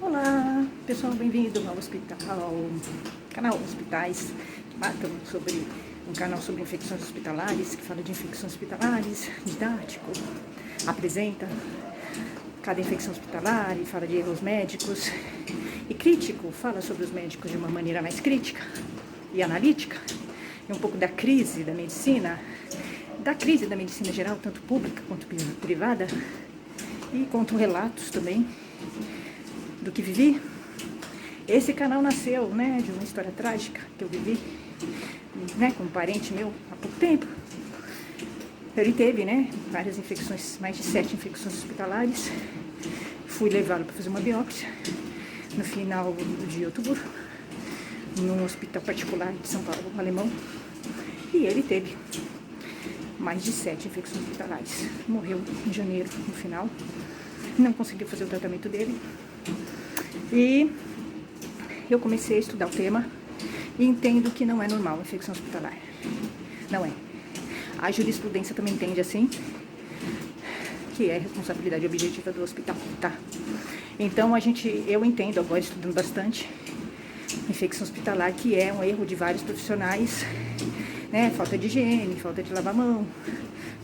Olá, pessoal, bem-vindo ao hospital, ao canal Hospitais. Estamos sobre um canal sobre infecções hospitalares, que fala de infecções hospitalares, didático, apresenta cada infecção hospitalar e fala de erros médicos. E crítico, fala sobre os médicos de uma maneira mais crítica e analítica, e um pouco da crise da medicina geral, tanto pública quanto privada, e conto relatos também do que vivi. Esse canal nasceu, de uma história trágica que eu vivi, com um parente meu há pouco tempo. Ele teve, várias infecções, mais de 7 infecções hospitalares. Fui levá-lo para fazer uma biópsia no final de outubro, num hospital particular de São Paulo, alemão. E ele teve mais de 7 infecções hospitalares. Morreu em janeiro, no final. Não conseguiu fazer o tratamento dele. E eu comecei a estudar o tema e entendo que não é normal a infecção hospitalar. Não é. A jurisprudência também entende assim, que é responsabilidade objetiva do hospital, tá? Então eu entendo agora, estudando bastante, infecção hospitalar, que é um erro de vários profissionais, falta de higiene, falta de lavar a mão,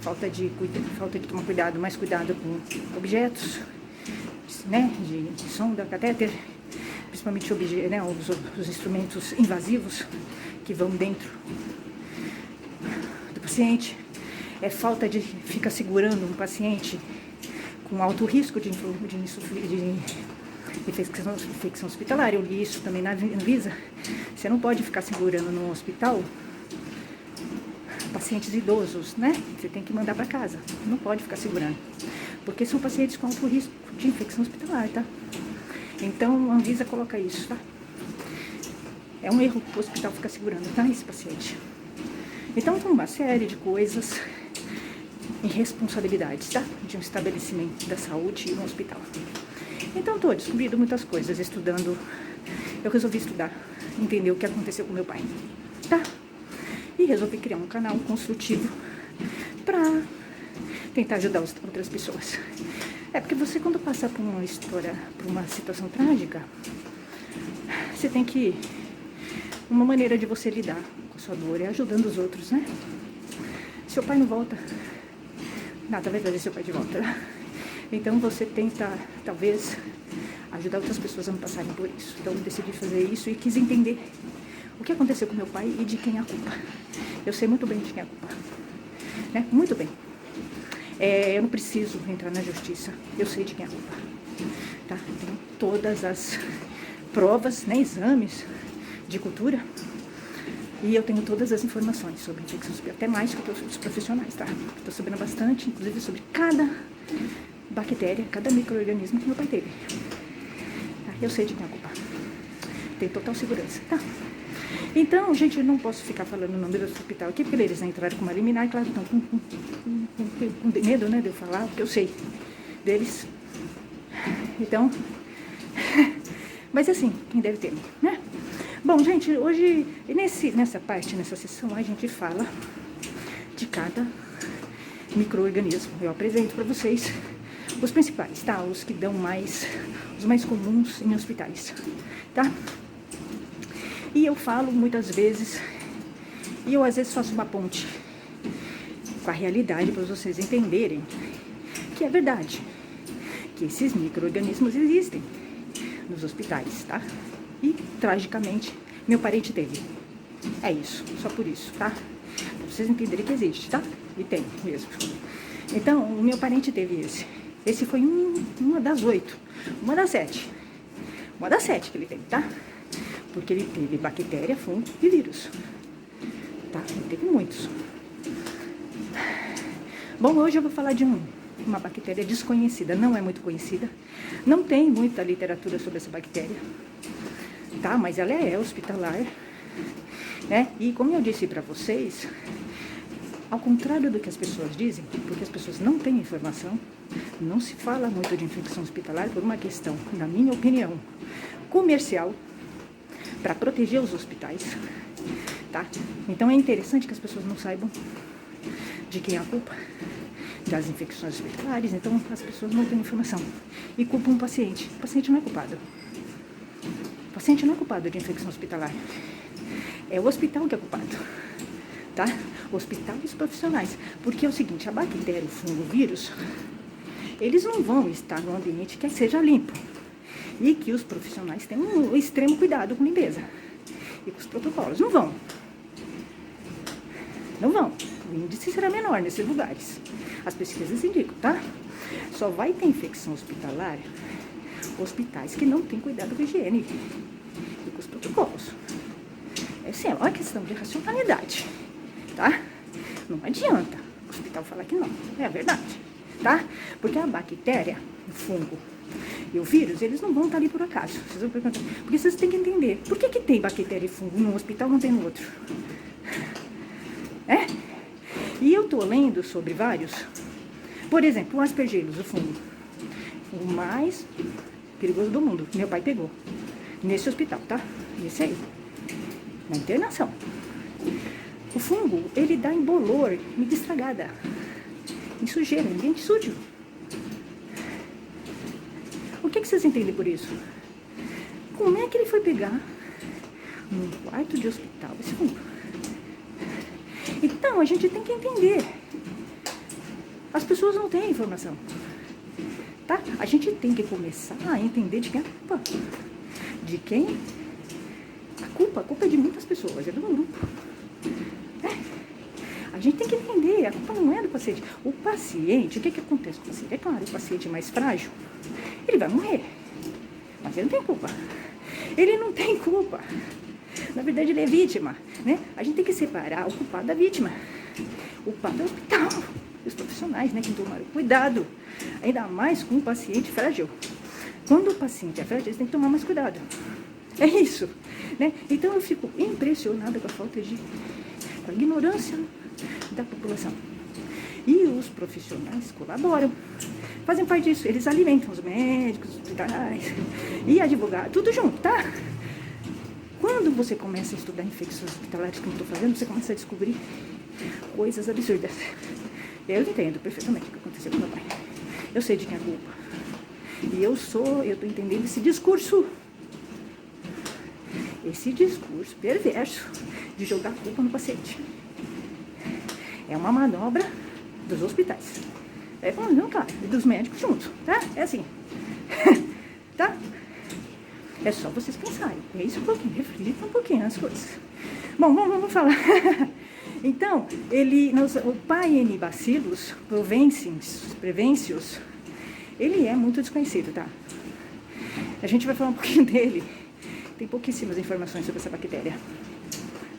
falta de tomar cuidado, mais cuidado com objetos, de sonda, catéter, principalmente os instrumentos invasivos que vão dentro do paciente. É falta de ficar segurando um paciente com alto risco de infecção hospitalar. Eu li isso também na Anvisa. Você não pode ficar segurando num hospital pacientes idosos, Você tem que mandar para casa. Não pode ficar segurando, porque são pacientes com alto risco de infecção hospitalar, tá? Então, a Anvisa coloca isso, tá? É um erro o hospital ficar segurando, tá? Esse paciente. Então, tem uma série de coisas e responsabilidades, tá? De um estabelecimento da saúde e um hospital. Então, estou descobrindo muitas coisas, estudando. Eu resolvi estudar, entender o que aconteceu com meu pai, tá? E resolvi criar um canal construtivo para tentar ajudar outras pessoas. Porque você, quando passa por uma história, por uma situação trágica, você tem que... Uma maneira de você lidar com a sua dor é ajudando os outros, Seu pai não volta, nada vai trazer seu pai de volta. Então você tenta, talvez, ajudar outras pessoas a não passarem por isso. Então eu decidi fazer isso e quis entender o que aconteceu com meu pai e de quem é a culpa. Eu sei muito bem de quem é a culpa, Muito bem. Eu não preciso entrar na justiça, eu sei de quem é a culpa, tá? Tem todas as provas, exames de cultura, e eu tenho todas as informações sobre infecção hospitalar, até mais que os profissionais, tá? Estou sabendo bastante, inclusive, sobre cada bactéria, cada micro-organismo que meu pai teve. Tá? Eu sei de quem é a culpa. Tenho total segurança, tá? Então, gente, eu não posso ficar falando o nome do hospital aqui, porque eles entraram com uma liminar, claro, estão com medo, de eu falar, porque eu sei deles. Então, mas assim, quem deve ter, Bom, gente, hoje, nessa sessão, a gente fala de cada micro-organismo. Eu apresento para vocês os principais, tá? Os que dão os mais comuns em hospitais, tá? E eu falo muitas vezes, e eu às vezes faço uma ponte com a realidade para vocês entenderem que é verdade, que esses micro-organismos existem nos hospitais, tá? E, tragicamente, meu parente teve. É isso, só por isso, tá? Para vocês entenderem que existe, tá? E tem mesmo. Então, o meu parente teve esse. Esse foi uma das 8, uma das 7. Uma das 7 que ele teve, tá? Porque ele teve bactéria, fungo e vírus, tá? Ele teve muitos. Bom, hoje eu vou falar de uma bactéria desconhecida, não é muito conhecida, não tem muita literatura sobre essa bactéria, tá? Mas ela é hospitalar, E como eu disse para vocês, ao contrário do que as pessoas dizem, porque as pessoas não têm informação, não se fala muito de infecção hospitalar por uma questão, na minha opinião, comercial, para proteger os hospitais, tá? Então é interessante que as pessoas não saibam de quem é a culpa, das infecções hospitalares, então as pessoas não têm informação e culpam o paciente. O paciente não é culpado. O paciente não é culpado de infecção hospitalar. É o hospital que é culpado, tá? O hospital e os profissionais. Porque é o seguinte, a bactéria, o fungo, o vírus, eles não vão estar no ambiente que seja limpo. E que os profissionais tenham um extremo cuidado com limpeza. E com os protocolos. Não vão. Não vão. O índice será menor nesses lugares. As pesquisas indicam, tá? Só vai ter infecção hospitalar hospitais que não têm cuidado com a higiene e com os protocolos. É assim, é uma questão de racionalidade, tá? Não adianta o hospital falar que não. É a verdade, tá? Porque a bactéria, o fungo e o vírus, eles não vão estar ali por acaso. Vocês vão perguntar. Porque vocês têm que entender. Por que tem bactéria e fungo num hospital e não tem no outro? É? E eu tô lendo sobre vários. Por exemplo, o aspergillus, o fungo. O mais perigoso do mundo. Meu pai pegou. Nesse hospital, tá? Esse aí. Na internação. O fungo, ele dá em bolor, mídia estragada. Em sujeira, em ambiente sujo. O que vocês entendem por isso? Como é que ele foi pegar num quarto de hospital esse fungo? Então, a gente tem que entender. As pessoas não têm informação. Tá? A gente tem que começar a entender de quem é a culpa. De quem? A culpa é de muitas pessoas, é do grupo. A gente tem que entender, a culpa não é do paciente. O paciente, o que acontece com o paciente? É claro, o paciente mais frágil, ele vai morrer. Mas ele não tem culpa. Ele não tem culpa. Na verdade, ele é vítima, né? A gente tem que separar o culpado da vítima. O culpado é o hospital, os profissionais, né? Que tomaram cuidado. Ainda mais com um paciente frágil. Quando o paciente é frágil, eles têm que tomar mais cuidado. É isso, né? Então, eu fico impressionada com a falta de... com a ignorância da população. E os profissionais colaboram. Fazem parte disso. Eles alimentam os médicos, os hospitais e advogados, tudo junto, tá? Quando você começa a estudar infecções hospitalares, como eu estou fazendo, você começa a descobrir coisas absurdas. Eu entendo perfeitamente o que aconteceu com meu pai. Eu sei de quem é a culpa. E eu estou entendendo esse discurso perverso de jogar a culpa no paciente. É uma manobra dos hospitais. É falando, não, cara, e dos médicos juntos, tá? É assim. Tá? É só vocês pensarem. É isso um pouquinho, reflitam um pouquinho as coisas. Bom, vamos falar. Então, o Paenibacillus prevencius, ele é muito desconhecido, tá? A gente vai falar um pouquinho dele. Tem pouquíssimas informações sobre essa bactéria,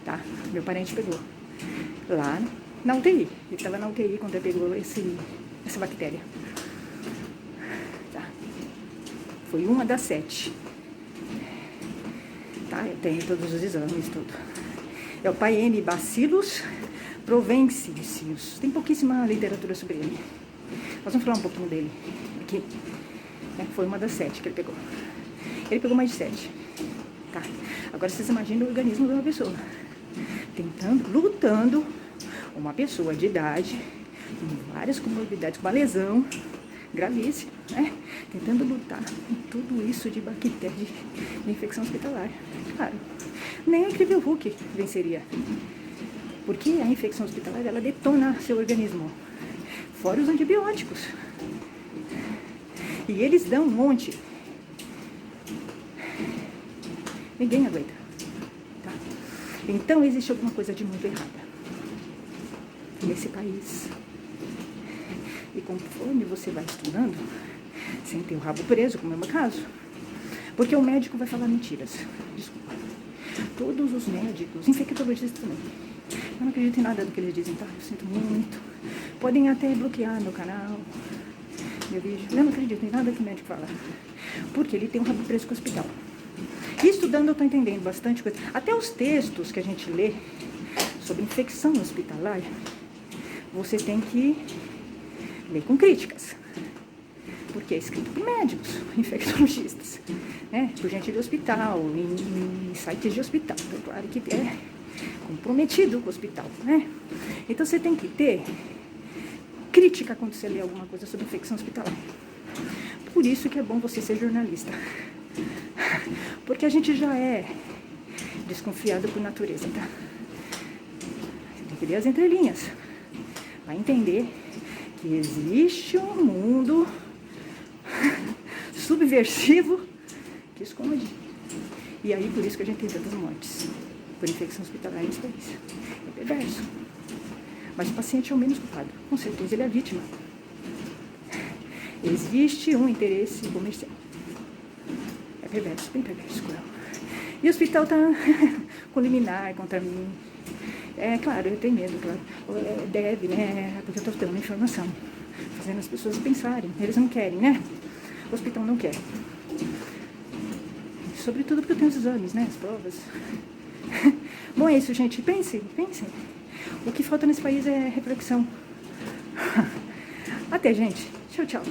tá? Meu parente pegou lá na UTI. Ele estava na UTI quando ele pegou essa bactéria. Tá? Foi uma das 7. Tá? Eu tenho todos os exames, tudo. É o Paenibacillus provencius. Tem pouquíssima literatura sobre ele. Nós vamos falar um pouquinho dele aqui. Foi uma das 7 que ele pegou. Ele pegou mais de 7. Tá? Agora vocês imaginam o organismo de uma pessoa lutando, uma pessoa de idade, com várias comorbidades, com uma lesão gravíssima, né? Tentando lutar com tudo isso de bactéria, de infecção hospitalar. Claro, nem o Incrível Hulk venceria. Porque a infecção hospitalar, ela detona seu organismo. Fora os antibióticos. E eles dão um monte. Ninguém aguenta. Tá? Então, existe alguma coisa de muito errada nesse país. E conforme você vai estudando, sem ter o rabo preso, como é o meu caso, porque o médico vai falar mentiras. Desculpa. Todos os médicos, infectologistas também. Eu não acredito em nada do que eles dizem, tá? Eu sinto muito. Podem até bloquear meu canal, meu vídeo. Eu não acredito em nada que o médico fala. Porque ele tem um rabo preso com o hospital. E estudando eu estou entendendo bastante coisa. Até os textos que a gente lê sobre infecção hospitalar, você tem que ler com críticas. Porque é escrito por médicos, infectologistas, né? Por gente de hospital, em sites de hospital. Então, claro que é comprometido com o hospital, né? Então, você tem que ter crítica quando você lê alguma coisa sobre infecção hospitalar. Por isso que é bom você ser jornalista. Porque a gente já é desconfiado por natureza, tá? Você tem que ler as entrelinhas. Vai entender que existe um mundo subversivo que esconde. E aí, por isso que a gente tem tantas mortes por infecção hospitalar nesse país. É perverso. Mas o paciente é o menos culpado. Com certeza ele é a vítima. Existe um interesse comercial. É perverso, bem perverso, cruel. E o hospital tá com liminar contra mim. É claro, eu tenho medo, claro. Deve, né? Porque eu tô dando informação. Fazendo as pessoas pensarem. Eles não querem, né? O hospital não quer. Sobretudo porque eu tenho os exames, né? As provas. Bom, é isso, gente. Pensem. O que falta nesse país é reflexão. Até, gente. Tchau, tchau.